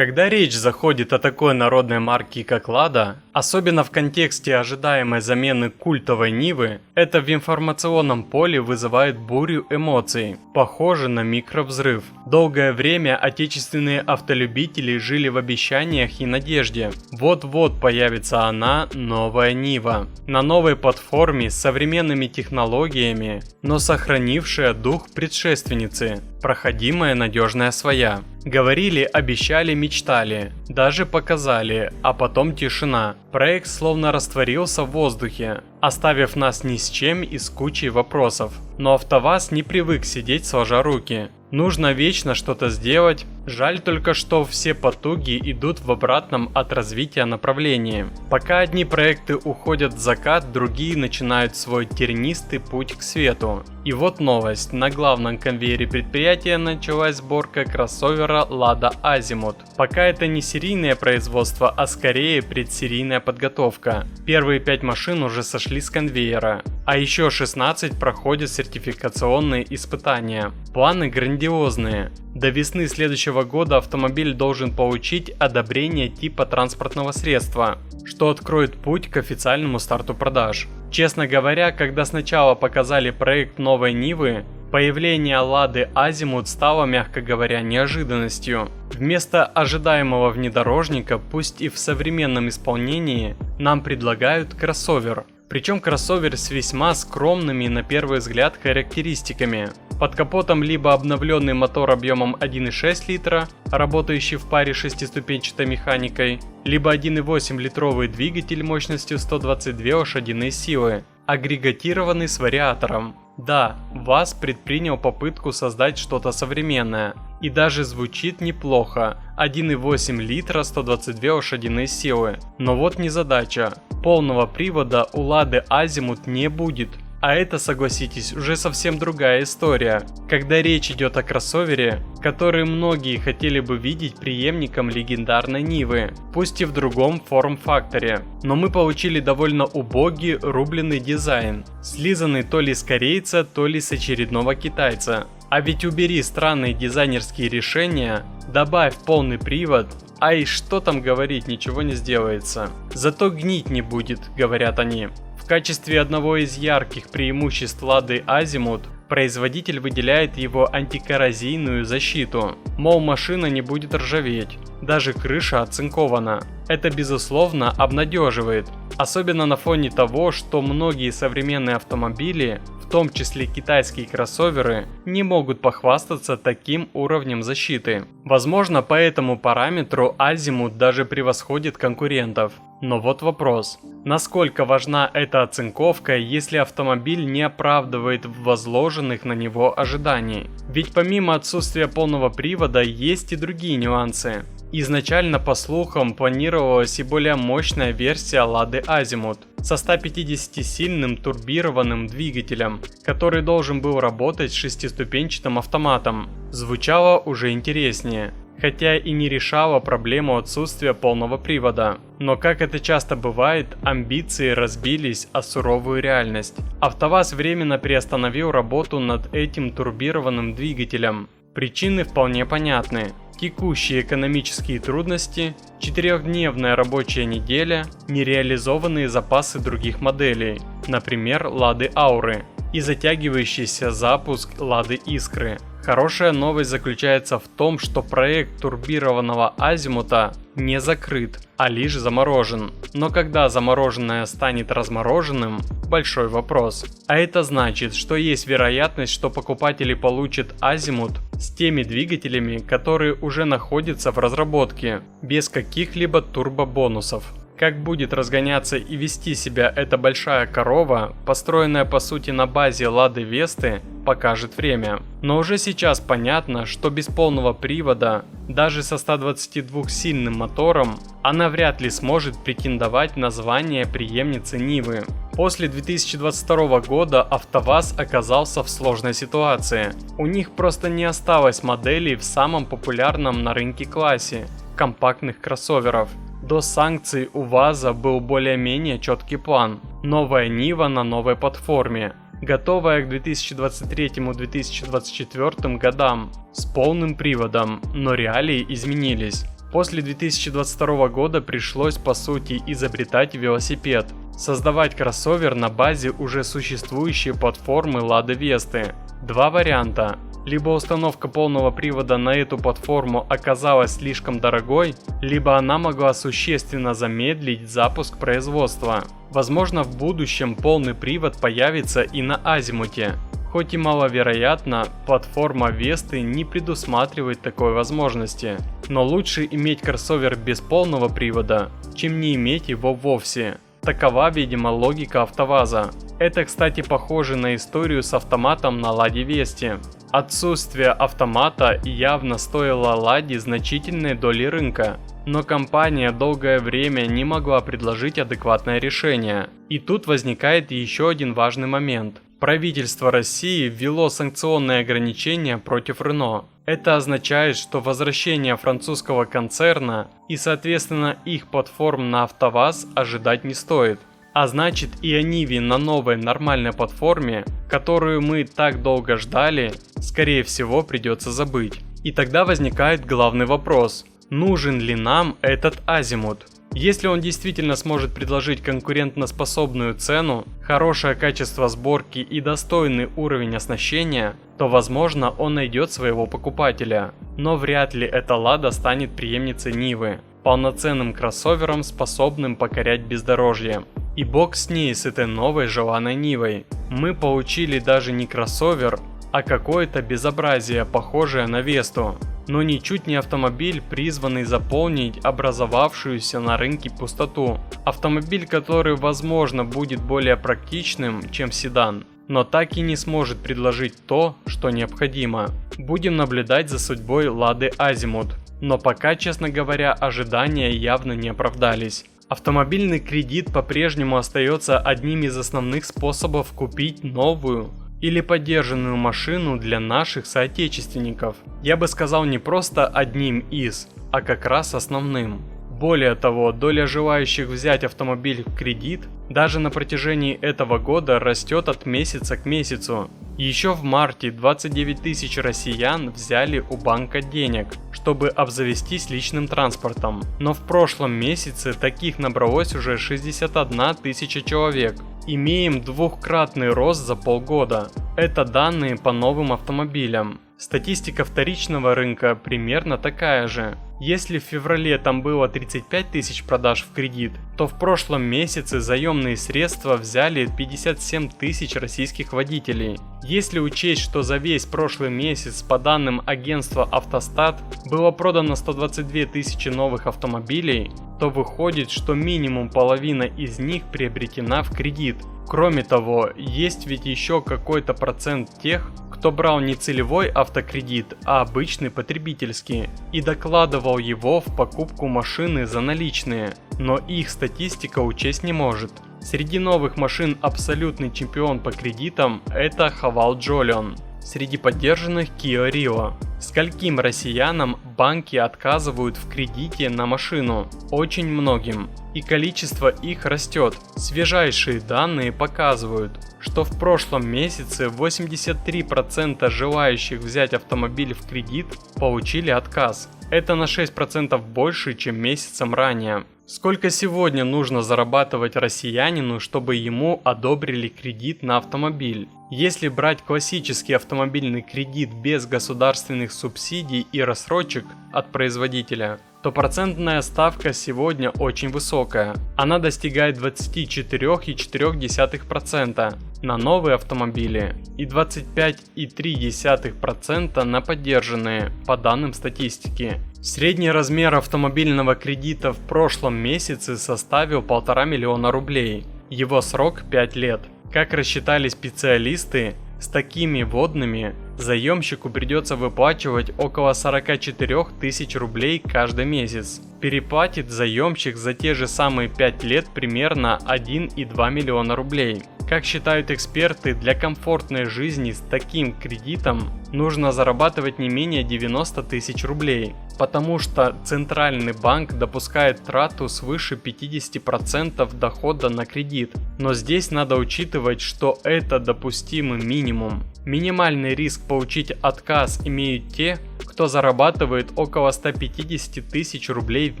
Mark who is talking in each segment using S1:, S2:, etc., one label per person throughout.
S1: Когда речь заходит о такой народной марке, как Lada, особенно в контексте ожидаемой замены культовой Нивы, это в информационном поле вызывает бурю эмоций, похоже на микровзрыв. Долгое время отечественные автолюбители жили в обещаниях и надежде. Вот-вот появится она, новая Нива, на новой платформе с современными технологиями, но сохранившая дух предшественницы, проходимая надежная своя. Говорили, обещали, мечтали, даже показали, а потом тишина. Проект словно растворился в воздухе, оставив нас ни с чем и с кучей вопросов. Но АвтоВАЗ не привык сидеть сложа руки. Нужно вечно что-то сделать. Жаль только, что все потуги идут в обратном от развития направлении. Пока одни проекты уходят в закат, другие начинают свой тернистый путь к свету. И вот новость. На главном конвейере предприятия началась сборка кроссовера Lada Azimut. Пока это не серийное производство, а скорее предсерийная подготовка. Первые 5 машин уже сошли с конвейера, а еще 16 проходят сертификационные испытания. Планы грандиозные. До весны следующего года автомобиль должен получить одобрение типа транспортного средства, что откроет путь к официальному старту продаж. Честно говоря, когда сначала показали проект новой Нивы, появление Lada Azimut стало, мягко говоря, неожиданностью. Вместо ожидаемого внедорожника, пусть и в современном исполнении, нам предлагают кроссовер. Причем кроссовер с весьма скромными на первый взгляд характеристиками. Под капотом либо обновленный мотор объемом 1,6 литра, работающий в паре с шестиступенчатой механикой, либо 1,8 литровый двигатель мощностью 122 лошадиные силы, агрегатированный с вариатором. Да, ВАЗ предпринял попытку создать что-то современное. И даже звучит неплохо. 1,8 литра, 122 лошадиные силы. Но вот незадача. Полного привода у Lada Azimut не будет. А это, согласитесь, уже совсем другая история, когда речь идет о кроссовере, который многие хотели бы видеть преемником легендарной Нивы, пусть и в другом форм-факторе. Но мы получили довольно убогий рубленый дизайн, слизанный то ли с корейца, то ли с очередного китайца. А ведь убери странные дизайнерские решения, добавь полный привод, а и что там говорить, ничего не сделается. Зато гнить не будет, говорят они. В качестве одного из ярких преимуществ Lada Azimut производитель выделяет его антикоррозийную защиту. Мол, машина не будет ржаветь, даже крыша оцинкована. Это безусловно обнадеживает, особенно на фоне того, что многие современные автомобили, в том числе китайские кроссоверы, не могут похвастаться таким уровнем защиты. Возможно, по этому параметру Azimut даже превосходит конкурентов. Но вот вопрос. Насколько важна эта оцинковка, если автомобиль не оправдывает возложенных на него ожиданий? Ведь помимо отсутствия полного привода есть и другие нюансы. Изначально, по слухам, планировалась и более мощная версия Lada Azimut со 150-сильным турбированным двигателем, который должен был работать с шестиступенчатым автоматом. Звучало уже интереснее, хотя и не решала проблему отсутствия полного привода. Но как это часто бывает, амбиции разбились о суровую реальность. АвтоВАЗ временно приостановил работу над этим турбированным двигателем. Причины вполне понятны. Текущие экономические трудности, 4-дневная рабочая неделя, нереализованные запасы других моделей, например, Lada Aura, и затягивающийся запуск Lada Искры. Хорошая новость заключается в том, что проект турбированного Азимута не закрыт, а лишь заморожен. Но когда замороженное станет размороженным – большой вопрос. А это значит, что есть вероятность, что покупатели получат Азимут с теми двигателями, которые уже находятся в разработке, без каких-либо турбобонусов. Как будет разгоняться и вести себя эта большая корова, построенная по сути на базе Лады Весты, покажет время. Но уже сейчас понятно, что без полного привода, даже со 122-сильным мотором, она вряд ли сможет претендовать на звание преемницы Нивы. После 2022 года АвтоВАЗ оказался в сложной ситуации. У них просто не осталось моделей в самом популярном на рынке классе – компактных кроссоверов. До санкций у ВАЗа был более-менее четкий план. Новая Нива на новой платформе, готовая к 2023-2024 годам, с полным приводом, но реалии изменились. После 2022 года пришлось по сути изобретать велосипед, создавать кроссовер на базе уже существующей платформы Lada Vesta. Два варианта. Либо установка полного привода на эту платформу оказалась слишком дорогой, либо она могла существенно замедлить запуск производства. Возможно, в будущем полный привод появится и на Азимуте. Хоть и маловероятно, платформа Весты не предусматривает такой возможности. Но лучше иметь кроссовер без полного привода, чем не иметь его вовсе. Такова, видимо, логика АвтоВАЗа. Это, кстати, похоже на историю с автоматом на Ладе Весте. Отсутствие автомата явно стоило Ладе значительной доли рынка, но компания долгое время не могла предложить адекватное решение. И тут возникает еще один важный момент. Правительство России ввело санкционные ограничения против Renault. Это означает, что возвращение французского концерна и соответственно их платформ на АвтоВАЗ ожидать не стоит. А значит, и о Ниве на новой нормальной платформе, которую мы так долго ждали, скорее всего придется забыть. И тогда возникает главный вопрос: нужен ли нам этот Азимут? Если он действительно сможет предложить конкурентоспособную цену, хорошее качество сборки и достойный уровень оснащения, то возможно он найдет своего покупателя. Но вряд ли эта Лада станет преемницей Нивы, полноценным кроссовером, способным покорять бездорожье. И бог с ней, с этой новой желанной Нивой. Мы получили даже не кроссовер, а какое-то безобразие, похожее на Весту. Но ничуть не автомобиль, призванный заполнить образовавшуюся на рынке пустоту. Автомобиль, который, возможно, будет более практичным, чем седан, но так и не сможет предложить то, что необходимо. Будем наблюдать за судьбой Лады Азимут. Но пока, честно говоря, ожидания явно не оправдались. Автомобильный кредит по-прежнему остается одним из основных способов купить новую или подержанную машину для наших соотечественников. Я бы сказал, не просто одним из, а как раз основным. Более того, доля желающих взять автомобиль в кредит даже на протяжении этого года растет от месяца к месяцу. Еще в марте 29 тысяч россиян взяли у банка денег, чтобы обзавестись личным транспортом. Но в прошлом месяце таких набралось уже 61 тысяча человек. Имеем двукратный рост за полгода. Это данные по новым автомобилям. Статистика вторичного рынка примерно такая же. Если в феврале там было 35 тысяч продаж в кредит, то в прошлом месяце заемные средства взяли 57 тысяч российских водителей. Если учесть, что за весь прошлый месяц, по данным агентства Автостат, было продано 122 тысячи новых автомобилей, то выходит, что минимум половина из них приобретена в кредит. Кроме того, есть ведь еще какой-то процент тех, кто брал не целевой автокредит, а обычный потребительский, и докладывал его в покупку машины за наличные, но их статистика учесть не может. Среди новых машин абсолютный чемпион по кредитам – это Haval Jolion. Среди поддержанных Kia Rio. Скольким россиянам банки отказывают в кредите на машину? Очень многим. И количество их растет. Свежайшие данные показывают, что в прошлом месяце 83% желающих взять автомобиль в кредит получили отказ. Это на 6% больше, чем месяцем ранее. Сколько сегодня нужно зарабатывать россиянину, чтобы ему одобрили кредит на автомобиль? Если брать классический автомобильный кредит без государственных субсидий и рассрочек от производителя, то процентная ставка сегодня очень высокая. Она достигает 24,4% на новые автомобили и 25,3% на поддержанные, по данным статистики. Средний размер автомобильного кредита в прошлом месяце составил 1,5 миллиона рублей. Его срок 5 лет. Как рассчитали специалисты, с такими водными заемщику придется выплачивать около 44 тысяч рублей каждый месяц. Переплатит заемщик за те же самые 5 лет примерно 1,2 миллиона рублей. Как считают эксперты, для комфортной жизни с таким кредитом нужно зарабатывать не менее 90 тысяч рублей, потому что Центральный банк допускает трату свыше 50% дохода на кредит. Но здесь надо учитывать, что это допустимый минимум. Минимальный риск получить отказ имеют те, кто зарабатывает около 150 тысяч рублей в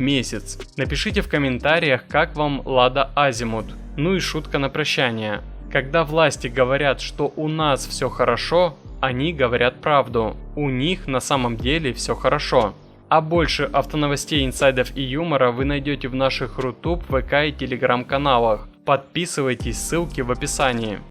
S1: месяц. Напишите в комментариях, как вам Лада Азимут. Ну и шутка на прощание. Когда власти говорят, что у нас все хорошо, они говорят правду. У них на самом деле все хорошо. А больше автоновостей, инсайдов и юмора вы найдете в наших Рутуб, ВК и Телеграм каналах. Подписывайтесь, ссылки в описании.